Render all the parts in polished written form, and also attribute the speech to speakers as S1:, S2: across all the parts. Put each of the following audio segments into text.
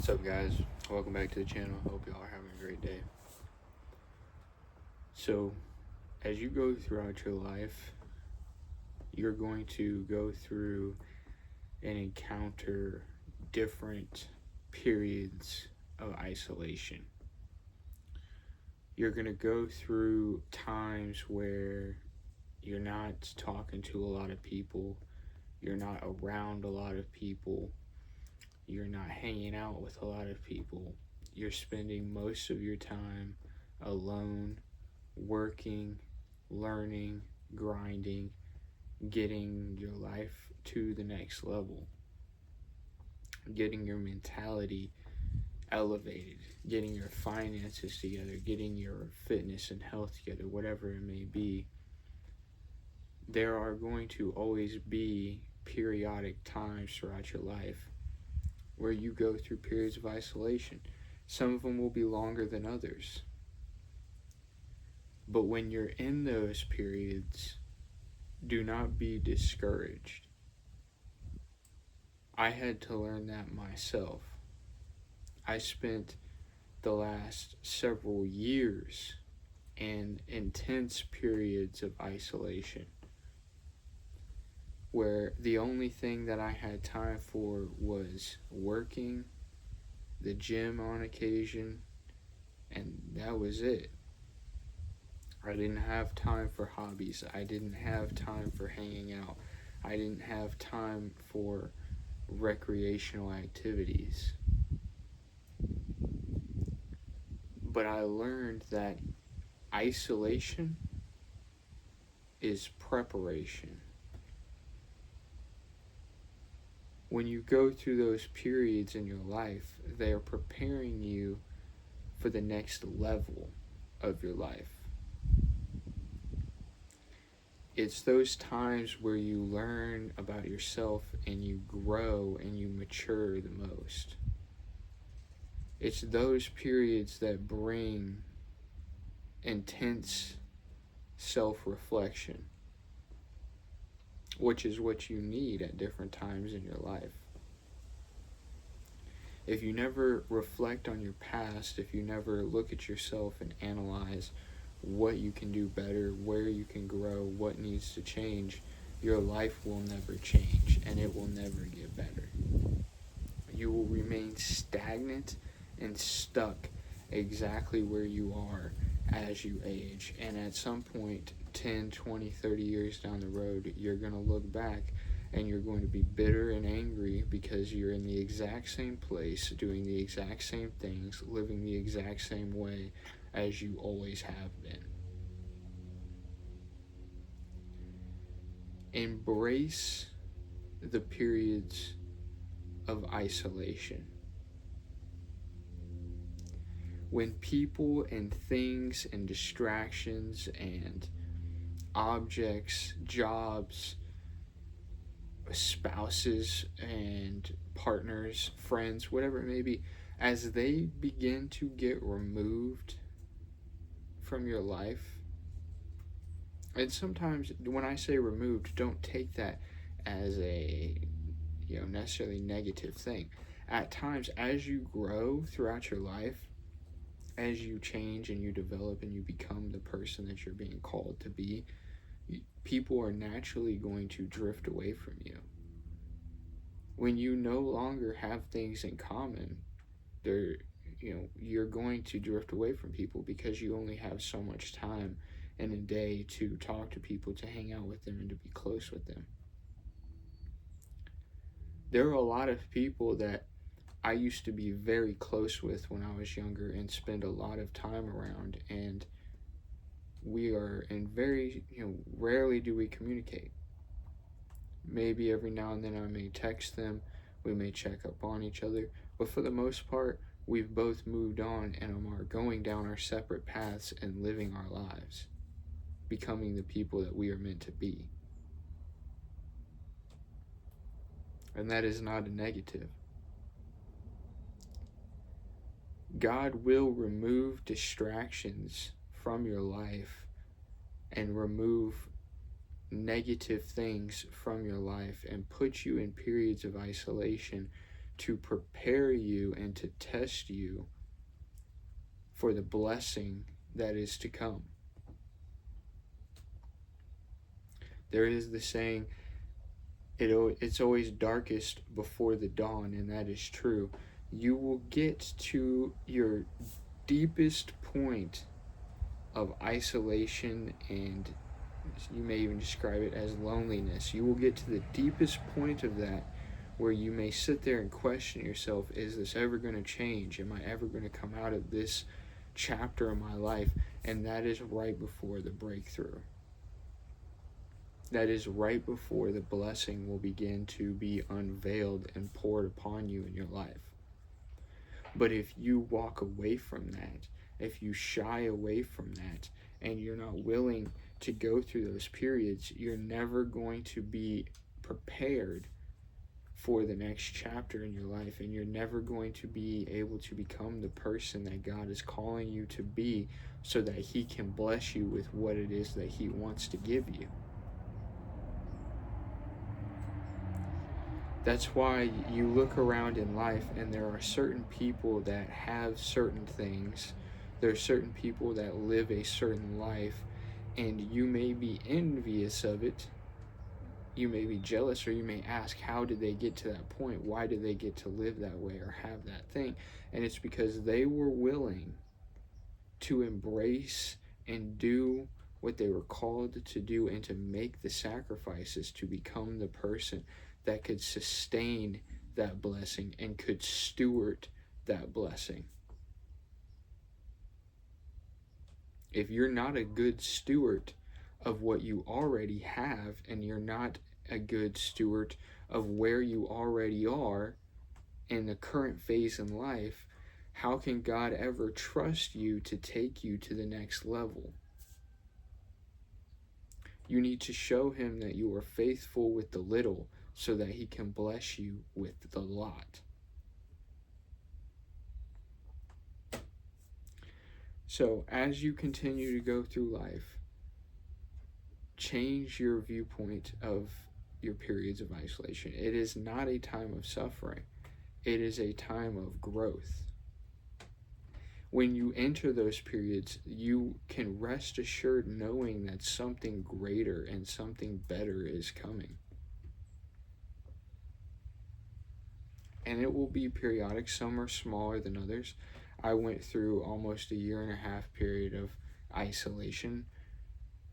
S1: What's up, guys? Welcome back to the channel. Hope y'all are having a great day. So, as you go throughout your life, you're going to go through and encounter different periods of isolation. You're going to go through times where you're not talking to a lot of people, you're not around a lot of people, you're not hanging out with a lot of people. You're spending most of your time alone, working, learning, grinding, getting your life to the next level, getting your mentality elevated, getting your finances together, getting your fitness and health together, whatever it may be. There are going to always be periodic times throughout your life where you go through periods of isolation. Some of them will be longer than others. But when you're in those periods, do not be discouraged. I had to learn that myself. I spent the last several years in intense periods of isolation where the only thing that I had time for was working, the gym on occasion, and that was it. I didn't have time for hobbies. I didn't have time for hanging out. I didn't have time for recreational activities. But I learned that isolation is preparation. When you go through those periods in your life, they are preparing you for the next level of your life. It's those times where you learn about yourself and you grow and you mature the most. It's those periods that bring intense self-reflection, which is what you need at different times in your life. If you never reflect on your past, if you never look at yourself and analyze what you can do better, where you can grow, what needs to change, your life will never change and it will never get better. You will remain stagnant and stuck exactly where you are as you age. And at some point, 10, 20, 30 years down the road, you're going to look back and you're going to be bitter and angry because you're in the exact same place, doing the exact same things, living the exact same way as you always have been. Embrace the periods of isolation. When people and things and distractions and objects, jobs, spouses and partners, friends, whatever it may be, as they begin to get removed from your life, and sometimes when I say removed, don't take that as a necessarily negative thing. At times, as you grow throughout your life, as you change and you develop and you become the person that you're being called to be, people are naturally going to drift away from you. When you no longer have things in common, you're going to drift away from people because you only have so much time in a day to talk to people, to hang out with them, and to be close with them. There are a lot of people that I used to be very close with when I was younger and spend a lot of time around, and we are in very, rarely do we communicate. Maybe every now and then I may text them, we may check up on each other, but for the most part, we've both moved on and are going down our separate paths and living our lives, becoming the people that we are meant to be. And that is not a negative. God will remove distractions from your life and remove negative things from your life and put you in periods of isolation to prepare you and to test you for the blessing that is to come. There is the saying, it's always darkest before the dawn, and that is true. You will get to your deepest point of isolation, and you may even describe it as loneliness. You will get to the deepest point of that where you may sit there and question yourself, is this ever going to change? Am I ever going to come out of this chapter of my life? And that is right before the breakthrough. That is right before the blessing will begin to be unveiled and poured upon you in your life. But if you walk away from that, if you shy away from that, and you're not willing to go through those periods, you're never going to be prepared for the next chapter in your life, and you're never going to be able to become the person that God is calling you to be, so that He can bless you with what it is that He wants to give you. That's why you look around in life and there are certain people that have certain things. There are certain people that live a certain life, and you may be envious of it. You may be jealous, or you may ask, how did they get to that point? Why did they get to live that way or have that thing? And it's because they were willing to embrace and do what they were called to do, and to make the sacrifices to become the person that could sustain that blessing and could steward that blessing. If you're not a good steward of what you already have, and you're not a good steward of where you already are in the current phase in life, how can God ever trust you to take you to the next level? You need to show Him that you are faithful with the little, so that He can bless you with the lot. So as you continue to go through life, change your viewpoint of your periods of isolation. It is not a time of suffering. It is a time of growth. When you enter those periods, you can rest assured knowing that something greater and something better is coming. And it will be periodic. Some are smaller than others. I went through almost a 1.5 year period of isolation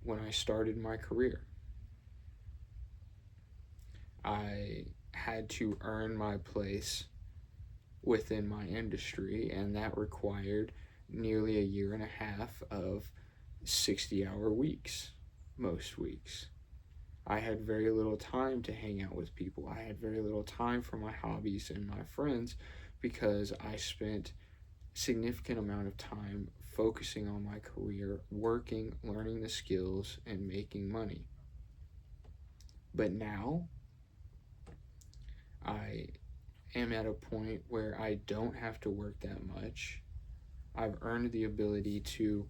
S1: when I started my career. I had to earn my place within my industry, and that required nearly a 1.5 years of 60-hour weeks, most weeks. I had very little time to hang out with people. I had very little time for my hobbies and my friends, because I spent a significant amount of time focusing on my career, working, learning the skills, and making money. But now, I am at a point where I don't have to work that much. I've earned the ability to,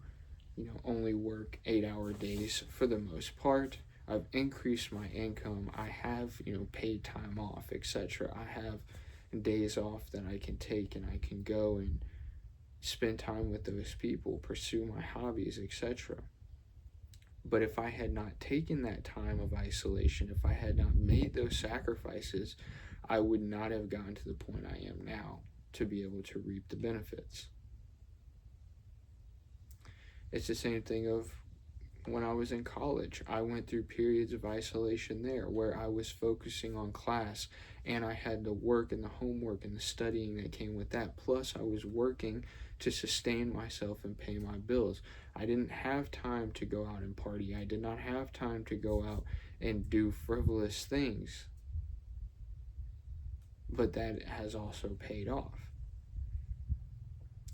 S1: only work 8-hour days for the most part. I've increased my income. I have, paid time off, etc. I have days off that I can take, and I can go and spend time with those people, pursue my hobbies, etc. But if I had not taken that time of isolation, if I had not made those sacrifices, I would not have gotten to the point I am now to be able to reap the benefits. It's the same thing of when I was in college. I went through periods of isolation there where I was focusing on class, and I had the work and the homework and the studying that came with that. Plus, I was working to sustain myself and pay my bills. I didn't have time to go out and party. I did not have time to go out and do frivolous things. But that has also paid off.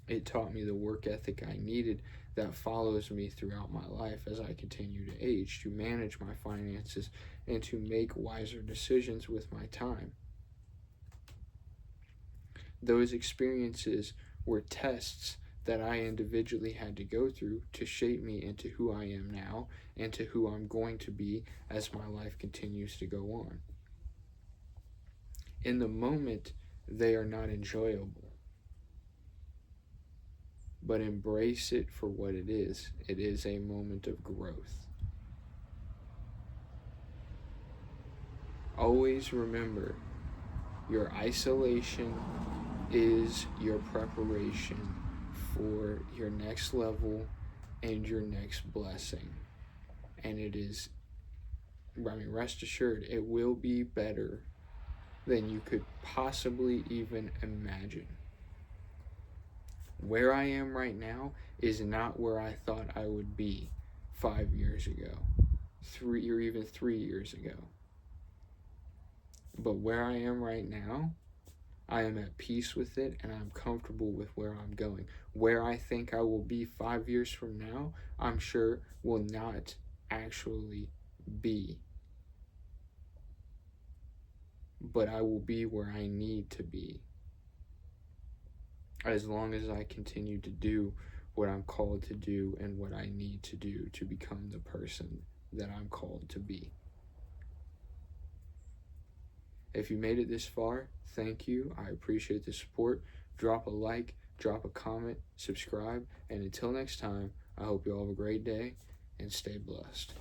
S1: It taught me the work ethic I needed that follows me throughout my life as I continue to age, to manage my finances and to make wiser decisions with my time. Those experiences were tests that I individually had to go through to shape me into who I am now and to who I'm going to be as my life continues to go on. In the moment they are not enjoyable. But embrace it for what it is. It is a moment of growth. Always remember, your isolation is your preparation for your next level and your next blessing. And it is, rest assured, it will be better than you could possibly even imagine. Where I am right now is not where I thought I would be 5 years ago, 3 or even 3 years ago. But where I am right now, I am at peace with it, and I'm comfortable with where I'm going. Where I think I will be 5 years from now, I'm sure will not actually be. But I will be where I need to be, as long as I continue to do what I'm called to do and what I need to do to become the person that I'm called to be. If you made it this far, thank you. I appreciate the support. Drop a like, drop a comment, subscribe, and until next time, I hope you all have a great day and stay blessed.